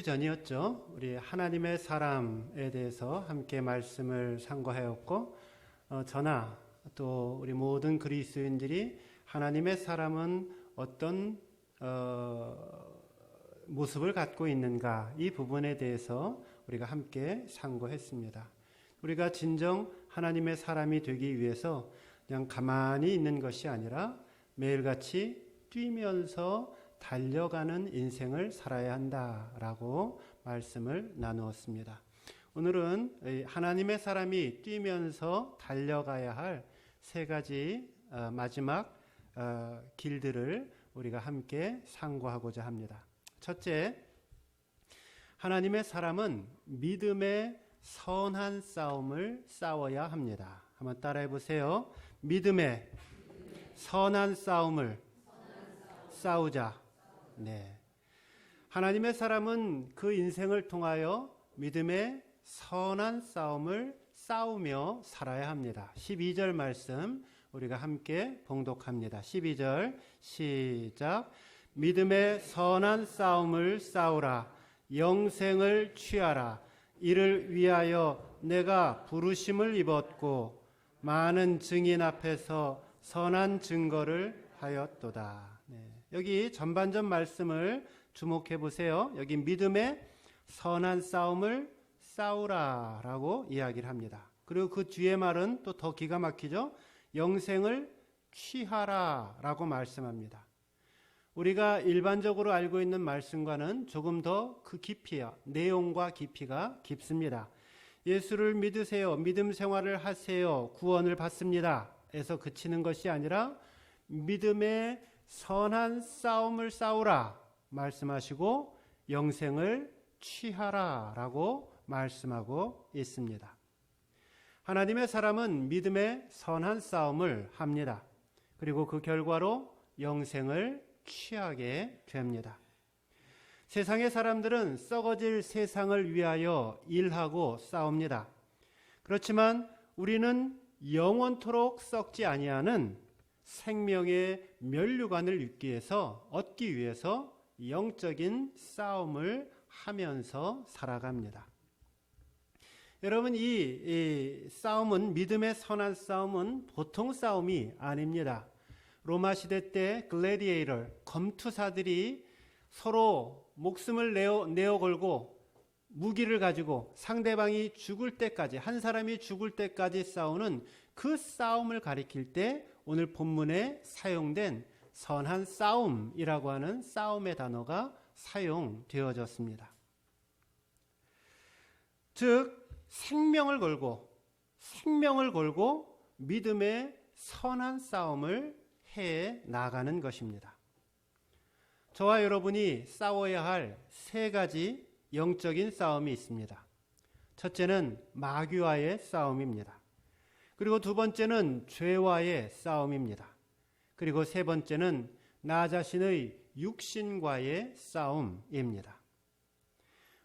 전이었죠. 우리 하나님의 사람에 대해서 함께 말씀을 상고하였고, 저나 또 우리 모든 그리스도인들이 하나님의 사람은 어떤 모습을 갖고 있는가, 이 부분에 대해서 우리가 함께 상고했습니다. 우리가 진정 하나님의 사람이 되기 위해서 그냥 가만히 있는 것이 아니라 매일같이 뛰면서 달려가는 인생을 살아야 한다라고 말씀을 나누었습니다. 오늘은 하나님의 사람이 뛰면서 달려가야 할 세 가지 마지막 길들을 우리가 함께 상고하고자 합니다. 첫째, 하나님의 사람은 믿음의 선한 싸움을 싸워야 합니다. 한번 따라해 보세요. 믿음의 선한 싸움을 싸우자. 네. 하나님의 사람은 그 인생을 통하여 믿음의 선한 싸움을 싸우며 살아야 합니다. 12절 말씀 우리가 함께 봉독합니다. 12절 시작. 믿음의 선한 싸움을 싸우라. 영생을 취하라. 이를 위하여 내가 부르심을 입었고 많은 증인 앞에서 선한 증거를 하였도다. 네. 여기 전반전 말씀을 주목해 보세요. 여기 믿음의 선한 싸움을 싸우라 라고 이야기를 합니다. 그리고 그 뒤에 말은 또 더 기가 막히죠. 영생을 취하라 라고 말씀합니다. 우리가 일반적으로 알고 있는 말씀과는 조금 더 그 깊이야, 내용과 깊이가 깊습니다. 예수를 믿으세요. 믿음 생활을 하세요. 구원을 받습니다. 에서 그치는 것이 아니라 믿음의 선한 싸움을 싸우라 말씀하시고 영생을 취하라 라고 말씀하고 있습니다. 하나님의 사람은 믿음의 선한 싸움을 합니다. 그리고 그 결과로 영생을 취하게 됩니다. 세상의 사람들은 썩어질 세상을 위하여 일하고 싸웁니다. 그렇지만 우리는 영원토록 썩지 아니하는 생명의 면류관을 얻기 위해서 영적인 싸움을 하면서 살아갑니다. 여러분, 이 싸움은, 믿음의 선한 싸움은 보통 싸움이 아닙니다. 로마 시대 때 글래디에이터, 검투사들이 서로 목숨을 내어 걸고 무기를 가지고 상대방이 죽을 때까지, 한 사람이 죽을 때까지 싸우는 그 싸움을 가리킬 때 오늘 본문에 사용된 선한 싸움이라고 하는 싸움의 단어가 사용되어졌습니다. 즉 생명을 걸고 믿음의 선한 싸움을 해 나가는 것입니다. 저와 여러분이 싸워야 할 세 가지 영적인 싸움이 있습니다. 첫째는 마귀와의 싸움입니다. 그리고 두 번째는 죄와의 싸움입니다. 그리고 세 번째는 나 자신의 육신과의 싸움입니다.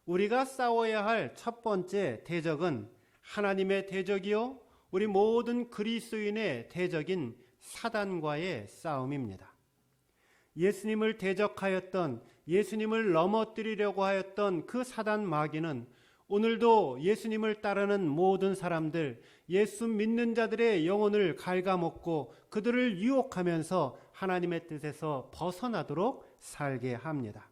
우리가 싸워야 할 첫 번째 대적은 하나님의 대적이요, 우리 모든 그리스도인의 대적인 사단과의 싸움입니다. 예수님을 대적하였던, 예수님을 넘어뜨리려고 하였던 그 사단 마귀는 오늘도 예수님을 따르는 모든 사람들, 예수 믿는 자들의 영혼을 갉아먹고 그들을 유혹하면서 하나님의 뜻에서 벗어나도록 살게 합니다.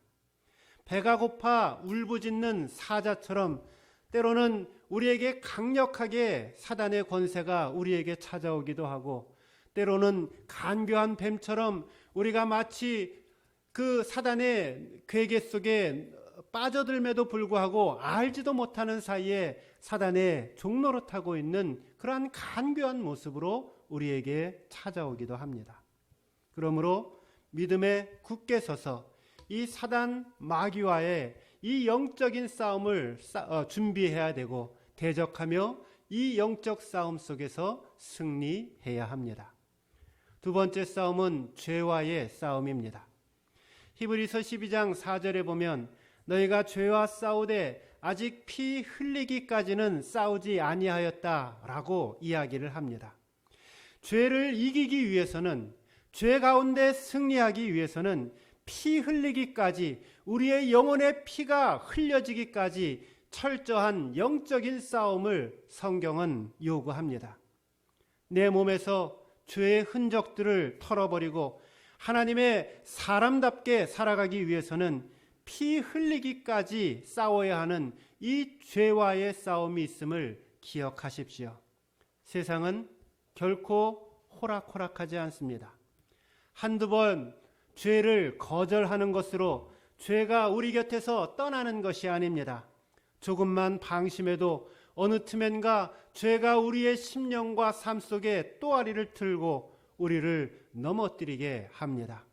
배가 고파 울부짖는 사자처럼 때로는 우리에게 강력하게 사단의 권세가 우리에게 찾아오기도 하고, 때로는 간교한 뱀처럼 우리가 마치 그 사단의 괴계 속에 빠져들매도 불구하고 알지도 못하는 사이에 사단의 종로로 타고 있는 그러한 간교한 모습으로 우리에게 찾아오기도 합니다. 그러므로 믿음에 굳게 서서 이 사단 마귀와의 이 영적인 싸움을 준비해야 되고 대적하며 이 영적 싸움 속에서 승리해야 합니다. 두 번째 싸움은 죄와의 싸움입니다. 히브리서 12장 4절에 보면 너희가 죄와 싸우되 아직 피 흘리기까지는 싸우지 아니하였다라고 이야기를 합니다. 죄를 이기기 위해서는, 죄 가운데 승리하기 위해서는 피 흘리기까지, 우리의 영혼의 피가 흘려지기까지 철저한 영적인 싸움을 성경은 요구합니다. 내 몸에서 죄의 흔적들을 털어버리고 하나님의 사람답게 살아가기 위해서는 피 흘리기까지 싸워야 하는 이 죄와의 싸움이 있음을 기억하십시오. 세상은 결코 호락호락하지 않습니다. 한두 번 죄를 거절하는 것으로 죄가 우리 곁에서 떠나는 것이 아닙니다. 조금만 방심해도 어느 틈엔가 죄가 우리의 심령과 삶 속에 또아리를 틀고 우리를 넘어뜨리게 합니다.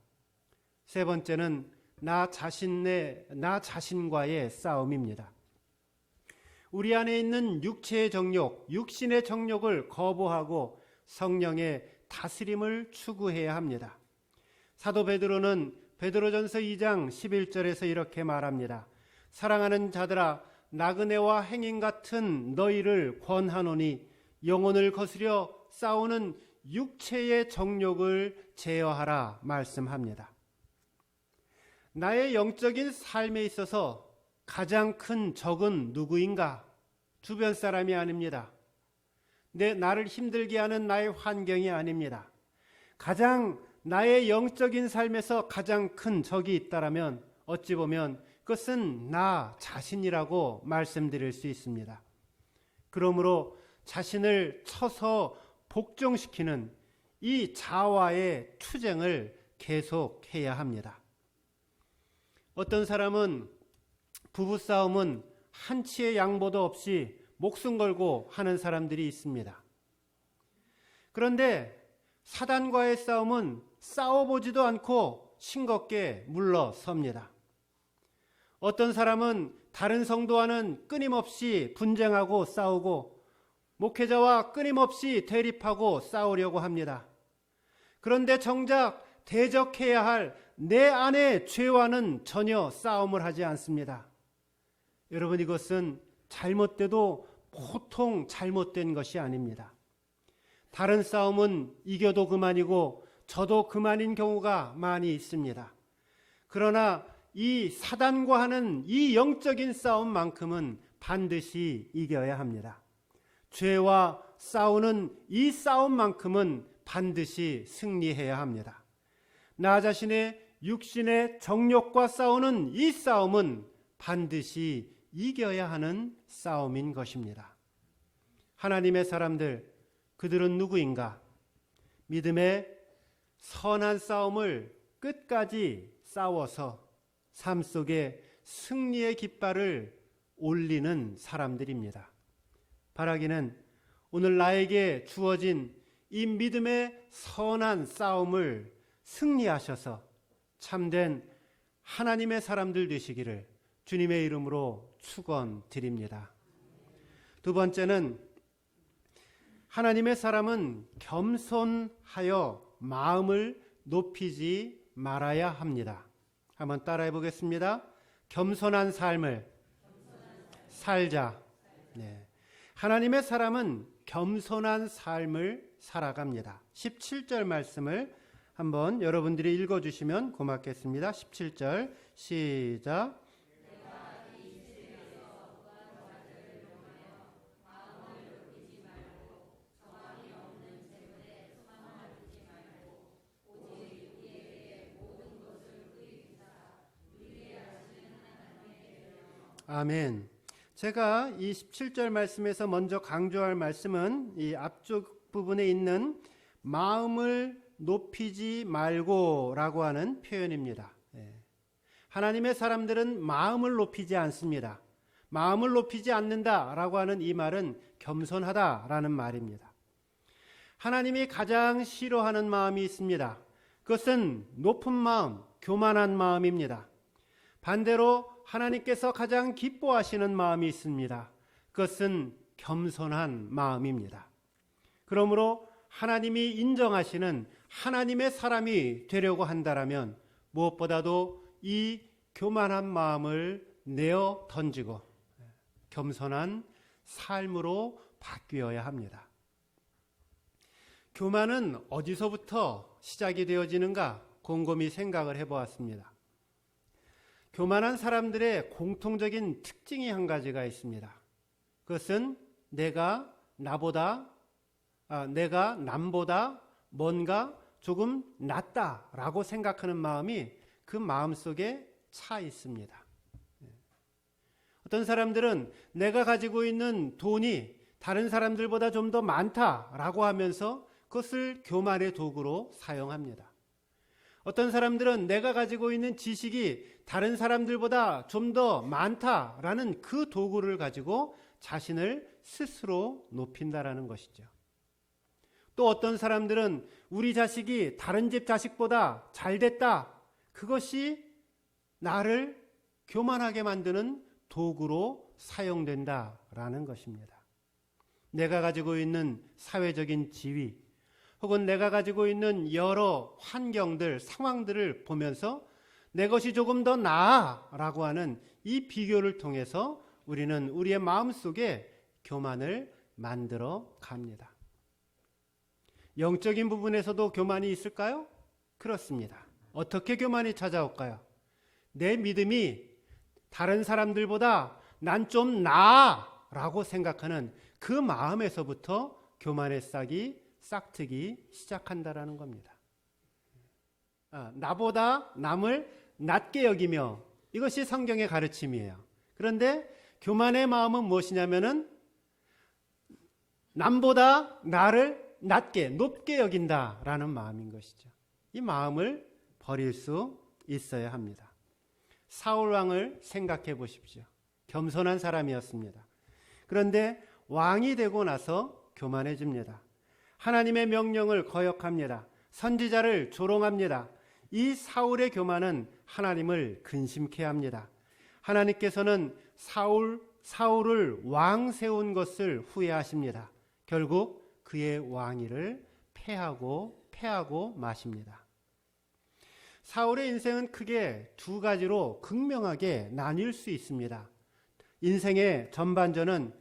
세 번째는 나 자신과의 싸움입니다. 우리 안에 있는 육체의 정욕, 육신의 정욕을 거부하고 성령의 다스림을 추구해야 합니다. 사도 베드로는 베드로전서 2장 11절에서 이렇게 말합니다. 사랑하는 자들아, 나그네와 행인 같은 너희를 권하노니 영혼을 거스려 싸우는 육체의 정욕을 제어하라 말씀합니다. 나의 영적인 삶에 있어서 가장 큰 적은 누구인가? 주변 사람이 아닙니다. 나를 힘들게 하는 나의 환경이 아닙니다. 가장 나의 영적인 삶에서 가장 큰 적이 있다라면 어찌 보면 그것은 나 자신이라고 말씀드릴 수 있습니다. 그러므로 자신을 쳐서 복종시키는 이 자와의 투쟁을 계속해야 합니다. 어떤 사람은 부부싸움은 한치의 양보도 없이 목숨 걸고 하는 사람들이 있습니다. 그런데 사단과의 싸움은 싸워보지도 않고 싱겁게 물러섭니다. 어떤 사람은 다른 성도와는 끊임없이 분쟁하고 싸우고 목회자와 끊임없이 대립하고 싸우려고 합니다. 그런데 정작 대적해야 할 내 안의 죄와는 전혀 싸움을 하지 않습니다. 여러분, 이것은 잘못돼도 보통 잘못된 것이 아닙니다. 다른 싸움은 이겨도 그만이고 져도 그만인 경우가 많이 있습니다. 그러나 이 사단과 하는 이 영적인 싸움만큼은 반드시 이겨야 합니다. 죄와 싸우는 이 싸움만큼은 반드시 승리해야 합니다. 나 자신의 육신의 정욕과 싸우는 이 싸움은 반드시 이겨야 하는 싸움인 것입니다. 하나님의 사람들, 그들은 누구인가? 믿음의 선한 싸움을 끝까지 싸워서 삶 속에 승리의 깃발을 올리는 사람들입니다. 바라기는 오늘 나에게 주어진 이 믿음의 선한 싸움을 승리하셔서 참된 하나님의 사람들 되시기를 주님의 이름으로 축원드립니다. 두 번째는 하나님의 사람은 겸손하여 마음을 높이지 말아야 합니다. 한번 따라해 보겠습니다. 겸손한 삶을 살자. 네. 하나님의 사람은 겸손한 삶을 살아갑니다. 17절 말씀을 한번 여러분들이 읽어주시면 고맙겠습니다. 17절 시작. 아멘. 제가 이 17절 말씀에서 먼저 강조할 말씀은 이 앞쪽 부분에 있는 마음을 높이지 말고라고 하는 표현입니다. 하나님의 사람들은 마음을 높이지 않습니다. 마음을 높이지 않는다라고 하는 이 말은 겸손하다라는 말입니다. 하나님이 가장 싫어하는 마음이 있습니다. 그것은 높은 마음, 교만한 마음입니다. 반대로 하나님께서 가장 기뻐하시는 마음이 있습니다. 그것은 겸손한 마음입니다. 그러므로 하나님이 인정하시는 하나님의 사람이 되려고 한다면 무엇보다도 이 교만한 마음을 내어 던지고 겸손한 삶으로 바뀌어야 합니다. 교만은 어디서부터 시작이 되어지는가 곰곰이 생각을 해보았습니다. 교만한 사람들의 공통적인 특징이 한 가지가 있습니다. 그것은 내가 남보다 뭔가 조금 낫다라고 생각하는 마음이 그 마음 속에 차 있습니다. 어떤 사람들은 내가 가지고 있는 돈이 다른 사람들보다 좀 더 많다라고 하면서 그것을 교만의 도구로 사용합니다. 어떤 사람들은 내가 가지고 있는 지식이 다른 사람들보다 좀 더 많다라는 그 도구를 가지고 자신을 스스로 높인다라는 것이죠. 또 어떤 사람들은 우리 자식이 다른 집 자식보다 잘 됐다. 그것이 나를 교만하게 만드는 도구로 사용된다라는 것입니다. 내가 가지고 있는 사회적인 지위 혹은 내가 가지고 있는 여러 환경들, 상황들을 보면서 내 것이 조금 더 나아라고 하는 이 비교를 통해서 우리는 우리의 마음속에 교만을 만들어 갑니다. 영적인 부분에서도 교만이 있을까요? 그렇습니다. 어떻게 교만이 찾아올까요? 내 믿음이 다른 사람들보다 난 좀 나아라고 생각하는 그 마음에서부터 교만의 싹트기 시작한다라는 겁니다. 나보다 남을 낮게 여기며 이것이 성경의 가르침이에요. 그런데 교만의 마음은 무엇이냐면은 남보다 나를 낮게 높게 여긴다라는 마음인 것이죠. 이 마음을 버릴 수 있어야 합니다. 사울 왕을 생각해 보십시오. 겸손한 사람이었습니다. 그런데 왕이 되고 나서 교만해집니다. 하나님의 명령을 거역합니다. 선지자를 조롱합니다. 이 사울의 교만은 하나님을 근심케 합니다. 하나님께서는 사울을 왕 세운 것을 후회하십니다. 결국 그의 왕위를 패하고 마십니다. 사울의 인생은 크게 두 가지로 극명하게 나뉠 수 있습니다. 인생의 전반전은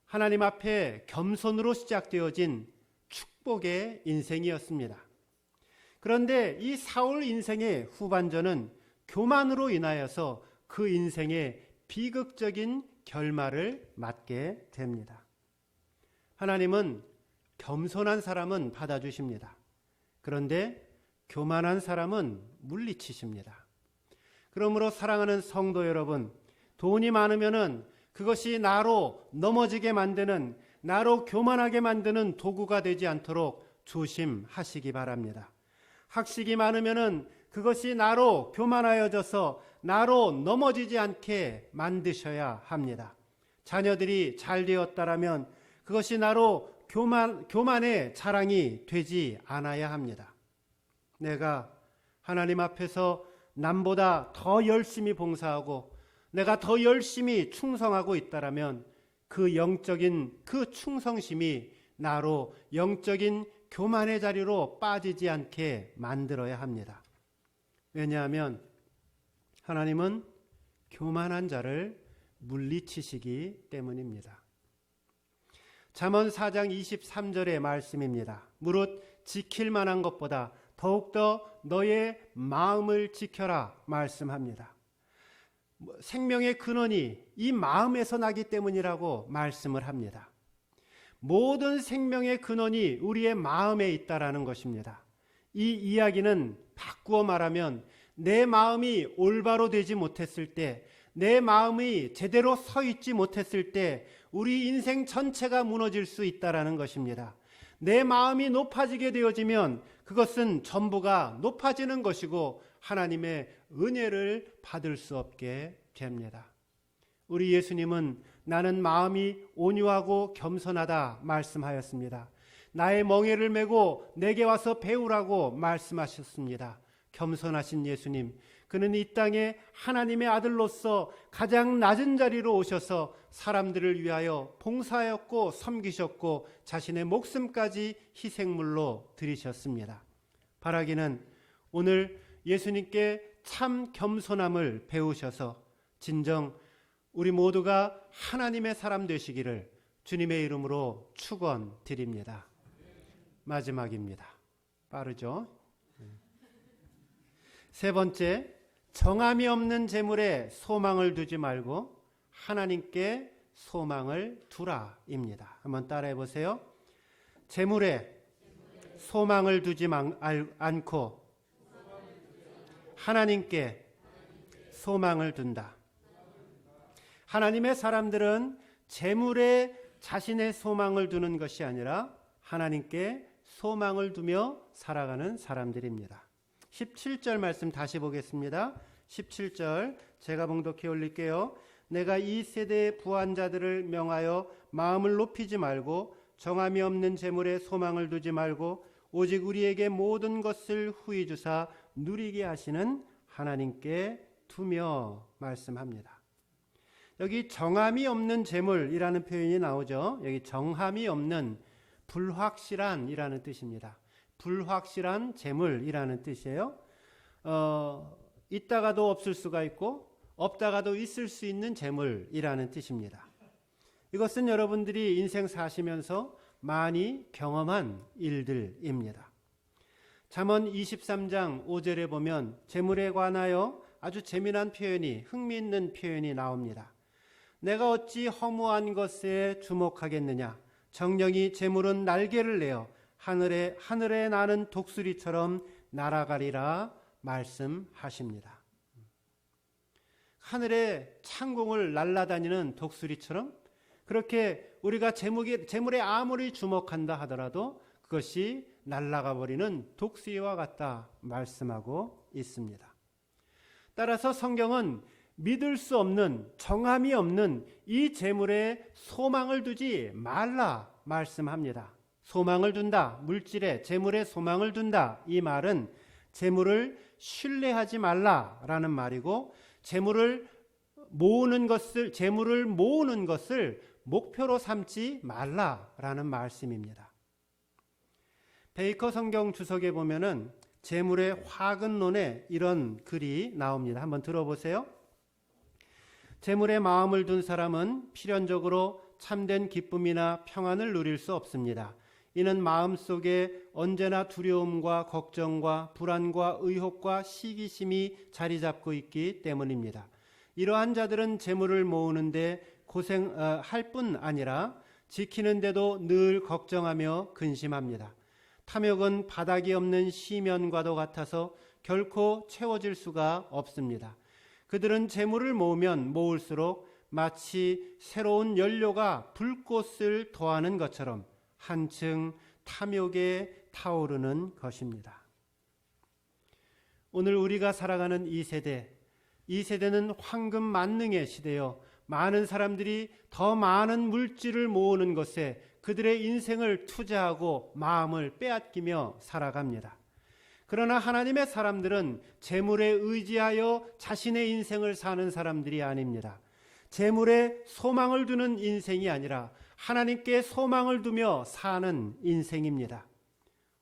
하나님 앞에 겸손으로 시작되어진 축복의 인생이었습니다. 그런데 이 사울 인생의 후반전은 교만으로 인하여서 그 인생의 비극적인 결말을 맞게 됩니다. 하나님은 겸손한 사람은 받아주십니다. 그런데 교만한 사람은 물리치십니다. 그러므로 사랑하는 성도 여러분, 돈이 많으면은 그것이 나로 넘어지게 만드는, 나로 교만하게 만드는 도구가 되지 않도록 조심하시기 바랍니다. 학식이 많으면은 그것이 나로 교만하여져서 나로 넘어지지 않게 만드셔야 합니다. 자녀들이 잘 되었다라면 그것이 나로 교만의 자랑이 되지 않아야 합니다. 내가 하나님 앞에서 남보다 더 열심히 봉사하고 내가 더 열심히 충성하고 있다라면 그 영적인 그 충성심이 나로 영적인 교만의 자리로 빠지지 않게 만들어야 합니다. 왜냐하면 하나님은 교만한 자를 물리치시기 때문입니다. 잠언 4장 23절의 말씀입니다. 무릇 지킬 만한 것보다 더욱더 너의 마음을 지켜라 말씀합니다. 생명의 근원이 이 마음에서 나기 때문이라고 말씀을 합니다. 모든 생명의 근원이 우리의 마음에 있다라는 것입니다. 이 이야기는 바꾸어 말하면 내 마음이 올바로 되지 못했을 때, 내 마음이 제대로 서 있지 못했을 때 우리 인생 전체가 무너질 수 있다라는 것입니다. 내 마음이 높아지게 되어지면 그것은 전부가 높아지는 것이고 하나님의 은혜를 받을 수 없게 됩니다. 우리 예수님은 나는 마음이 온유하고 겸손하다 말씀하였습니다. 나의 멍에를 메고 내게 와서 배우라고 말씀하셨습니다. 겸손하신 예수님, 그는 이 땅에 하나님의 아들로서 가장 낮은 자리로 오셔서 사람들을 위하여 봉사하였고 섬기셨고 자신의 목숨까지 희생물로 드리셨습니다. 바라기는 오늘 예수님께 참 겸손함을 배우셔서 진정 우리 모두가 하나님의 사람 되시기를 주님의 이름으로 축원드립니다. 마지막입니다. 빠르죠? 세 번째, 정함이 없는 재물에 소망을 두지 말고 하나님께 소망을 두라입니다. 한번 따라해 보세요. 재물에 소망을 두지 않고 하나님께 소망을 둔다. 하나님의 사람들은 재물에 자신의 소망을 두는 것이 아니라 하나님께 소망을 두며 살아가는 사람들입니다. 17절 말씀 다시 보겠습니다. 17절 제가 봉독해 올릴게요. 내가 이 세대의 부한 자들을 명하여 마음을 높이지 말고 정함이 없는 재물에 소망을 두지 말고 오직 우리에게 모든 것을 후히 주사 누리게 하시는 하나님께 두며 말씀합니다. 여기 정함이 없는 재물이라는 표현이 나오죠. 여기 정함이 없는 불확실한 이라는 뜻입니다. 불확실한 재물이라는 뜻이에요. 있다가도 없을 수가 있고 없다가도 있을 수 있는 재물이라는 뜻입니다. 이것은 여러분들이 인생 사시면서 많이 경험한 일들입니다. 잠언 23장 5절에 보면 재물에 관하여 아주 재미난 표현이, 흥미있는 표현이 나옵니다. 내가 어찌 허무한 것에 주목하겠느냐. 정령이 재물은 날개를 내어 하늘에 나는 독수리처럼 날아가리라 말씀하십니다. 하늘에 창공을 날아다니는 독수리처럼 그렇게 우리가 재물에 아무리 주목한다 하더라도 그것이 날아가 버리는 독수리와 같다 말씀하고 있습니다. 따라서 성경은 믿을 수 없는, 정함이 없는 이 재물에 소망을 두지 말라 말씀합니다. 소망을 둔다, 물질에, 재물에 소망을 둔다. 이 말은 재물을 신뢰하지 말라라는 말이고 재물을 모으는 것을 목표로 삼지 말라라는 말씀입니다. 베이커 성경 주석에 보면은 재물의 화근론에 이런 글이 나옵니다. 한번 들어보세요. 재물에 마음을 둔 사람은 필연적으로 참된 기쁨이나 평안을 누릴 수 없습니다. 이는 마음속에 언제나 두려움과 걱정과 불안과 의혹과 시기심이 자리 잡고 있기 때문입니다. 이러한 자들은 재물을 모으는데 고생할 뿐 아니라 지키는데도 늘 걱정하며 근심합니다. 탐욕은 바닥이 없는 시면과도 같아서 결코 채워질 수가 없습니다. 그들은 재물을 모으면 모을수록 마치 새로운 연료가 불꽃을 더하는 것처럼 한층 탐욕에 타오르는 것입니다. 오늘 우리가 살아가는 이 세대는 황금 만능의 시대요. 많은 사람들이 더 많은 물질을 모으는 것에 그들의 인생을 투자하고 마음을 빼앗기며 살아갑니다. 그러나 하나님의 사람들은 재물에 의지하여 자신의 인생을 사는 사람들이 아닙니다. 재물에 소망을 두는 인생이 아니라 하나님께 소망을 두며 사는 인생입니다.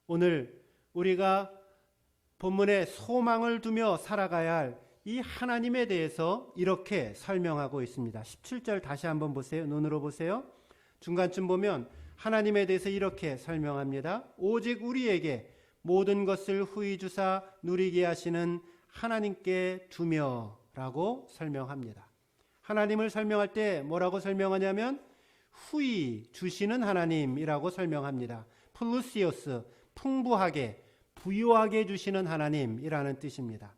오늘 우리가 본문에 소망을 두며 살아가야 할 이 하나님에 대해서 이렇게 설명하고 있습니다. 17절 다시 한번 보세요. 눈으로 보세요. 중간쯤 보면 하나님에 대해서 이렇게 설명합니다. 오직 우리에게 모든 것을 후히 주사 누리게 하시는 하나님께 두며 라고 설명합니다. 하나님을 설명할 때 뭐라고 설명하냐면 후히 주시는 하나님이라고 설명합니다. 플루시오스, 풍부하게, 부유하게 주시는 하나님이라는 뜻입니다.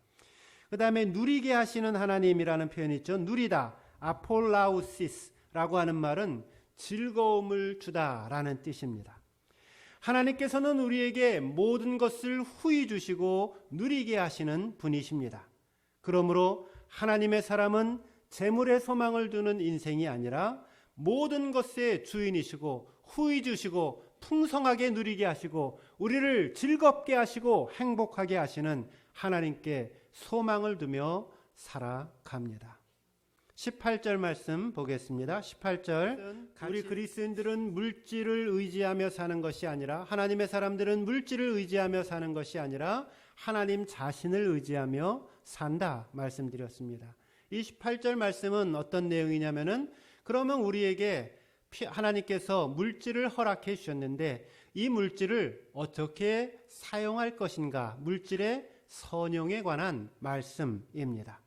그 다음에 누리게 하시는 하나님이라는 표현이 있죠. 누리다, 아폴라우시스라고 하는 말은 즐거움을 주다라는 뜻입니다. 하나님께서는 우리에게 모든 것을 후히 주시고 누리게 하시는 분이십니다. 그러므로 하나님의 사람은 재물에 소망을 두는 인생이 아니라 모든 것의 주인이시고 후히 주시고 풍성하게 누리게 하시고 우리를 즐겁게 하시고 행복하게 하시는 하나님께 소망을 두며 살아갑니다. 18절 말씀 보겠습니다. 18절 우리 그리스도인들은 물질을 의지하며 사는 것이 아니라 하나님의 사람들은 물질을 의지하며 사는 것이 아니라 하나님 자신을 의지하며 산다 말씀드렸습니다. 이 18절 말씀은 어떤 내용이냐면은 그러면 우리에게 하나님께서 물질을 허락해 주셨는데 이 물질을 어떻게 사용할 것인가, 물질의 선용에 관한 말씀입니다.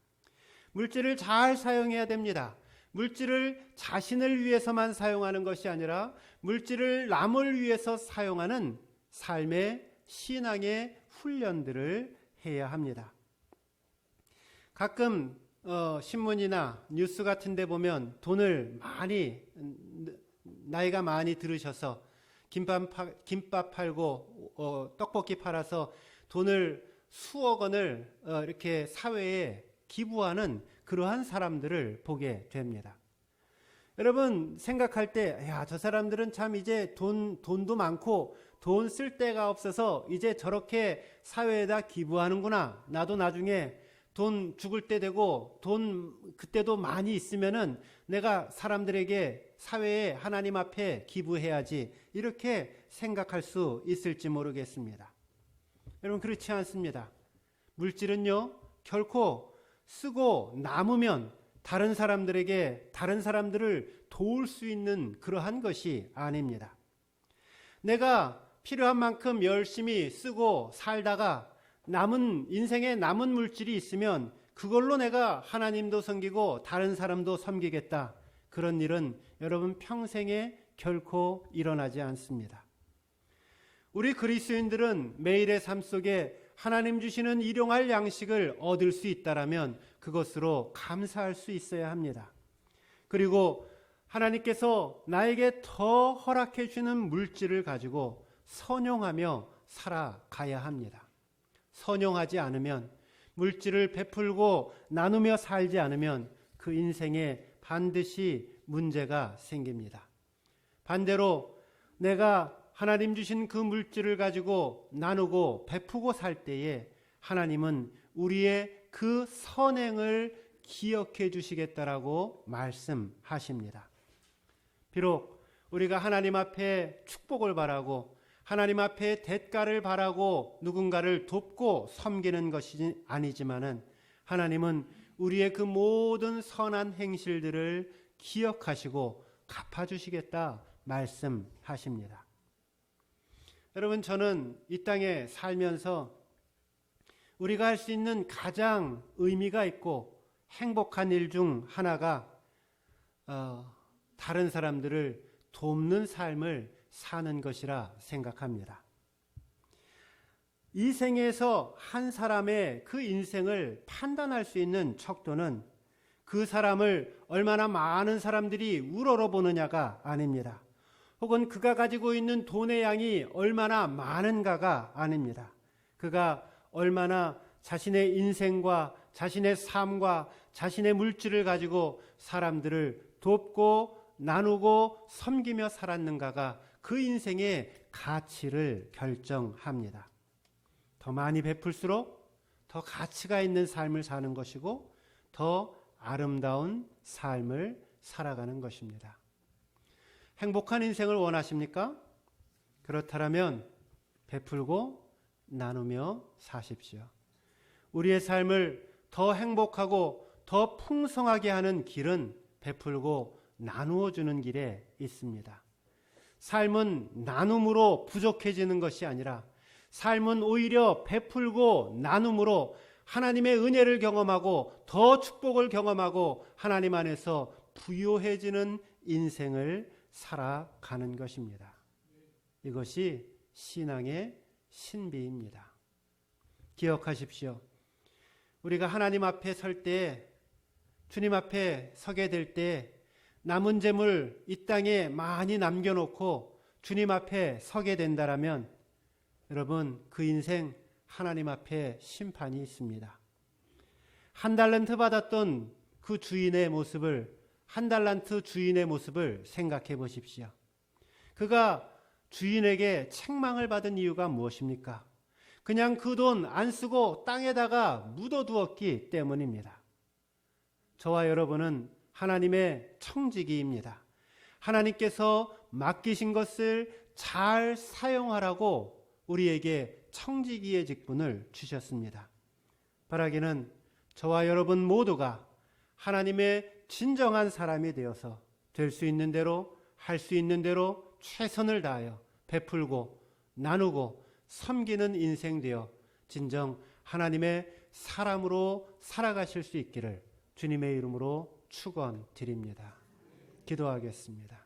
물질을 잘 사용해야 됩니다. 물질을 자신을 위해서만 사용하는 것이 아니라 물질을 남을 위해서 사용하는 삶의 신앙의 훈련들을 해야 합니다. 가끔 신문이나 뉴스 같은 데 보면 돈을 많이, 나이가 많이 들으셔서 김밥 팔고 떡볶이 팔아서 돈을 수억 원을 이렇게 사회에 기부하는 그러한 사람들을 보게 됩니다. 여러분 생각할 때, 야, 저 사람들은 참 이제 돈도 많고 돈 쓸 데가 없어서 이제 저렇게 사회에다 기부하는구나. 나도 나중에 돈 죽을 때 되고 돈 그때도 많이 있으면은 내가 사람들에게 사회에 하나님 앞에 기부해야지, 이렇게 생각할 수 있을지 모르겠습니다. 여러분 그렇지 않습니다. 물질은요 결코 쓰고 남으면 다른 사람들에게, 다른 사람들을 도울 수 있는 그러한 것이 아닙니다. 내가 필요한 만큼 열심히 쓰고 살다가 남은 인생에 남은 물질이 있으면 그걸로 내가 하나님도 섬기고 다른 사람도 섬기겠다, 그런 일은 여러분 평생에 결코 일어나지 않습니다. 우리 그리스도인들은 매일의 삶 속에 하나님 주시는 일용할 양식을 얻을 수 있다라면 그것으로 감사할 수 있어야 합니다. 그리고 하나님께서 나에게 더 허락해 주는 물질을 가지고 선용하며 살아가야 합니다. 선용하지 않으면, 물질을 베풀고 나누며 살지 않으면 그 인생에 반드시 문제가 생깁니다. 반대로 내가 하나님 주신 그 물질을 가지고 나누고 베푸고 살 때에 하나님은 우리의 그 선행을 기억해 주시겠다라고 말씀하십니다. 비록 우리가 하나님 앞에 축복을 바라고 하나님 앞에 대가를 바라고 누군가를 돕고 섬기는 것이 아니지만은 하나님은 우리의 그 모든 선한 행실들을 기억하시고 갚아주시겠다 말씀하십니다. 여러분, 저는 이 땅에 살면서 우리가 할 수 있는 가장 의미가 있고 행복한 일 중 하나가 다른 사람들을 돕는 삶을 사는 것이라 생각합니다. 이 생에서 한 사람의 그 인생을 판단할 수 있는 척도는 그 사람을 얼마나 많은 사람들이 우러러보느냐가 아닙니다. 혹은 그가 가지고 있는 돈의 양이 얼마나 많은가가 아닙니다. 그가 얼마나 자신의 인생과 자신의 삶과 자신의 물질을 가지고 사람들을 돕고 나누고 섬기며 살았는가가 그 인생의 가치를 결정합니다. 더 많이 베풀수록 더 가치가 있는 삶을 사는 것이고 더 아름다운 삶을 살아가는 것입니다. 행복한 인생을 원하십니까? 그렇다면 베풀고 나누며 사십시오. 우리의 삶을 더 행복하고 더 풍성하게 하는 길은 베풀고 나누어 주는 길에 있습니다. 삶은 나눔으로 부족해지는 것이 아니라 삶은 오히려 베풀고 나눔으로 하나님의 은혜를 경험하고 더 축복을 경험하고 하나님 안에서 부요해지는 인생을 살아가는 것입니다. 이것이 신앙의 신비입니다. 기억하십시오. 우리가 하나님 앞에 설 때, 주님 앞에 서게 될 때 남은 재물 이 땅에 많이 남겨놓고 주님 앞에 서게 된다라면 여러분, 그 인생 하나님 앞에 심판이 있습니다. 한 달란트 받았던 그 주인의 모습을, 한 달란트 주인의 모습을 생각해 보십시오. 그가 주인에게 책망을 받은 이유가 무엇입니까? 그냥 그 돈 안 쓰고 땅에다가 묻어두었기 때문입니다. 저와 여러분은 하나님의 청지기입니다. 하나님께서 맡기신 것을 잘 사용하라고 우리에게 청지기의 직분을 주셨습니다. 바라기는 저와 여러분 모두가 하나님의 진정한 사람이 되어서 될 수 있는 대로, 할 수 있는 대로 최선을 다하여 베풀고 나누고 섬기는 인생 되어 진정 하나님의 사람으로 살아가실 수 있기를 주님의 이름으로 축원드립니다. 기도하겠습니다.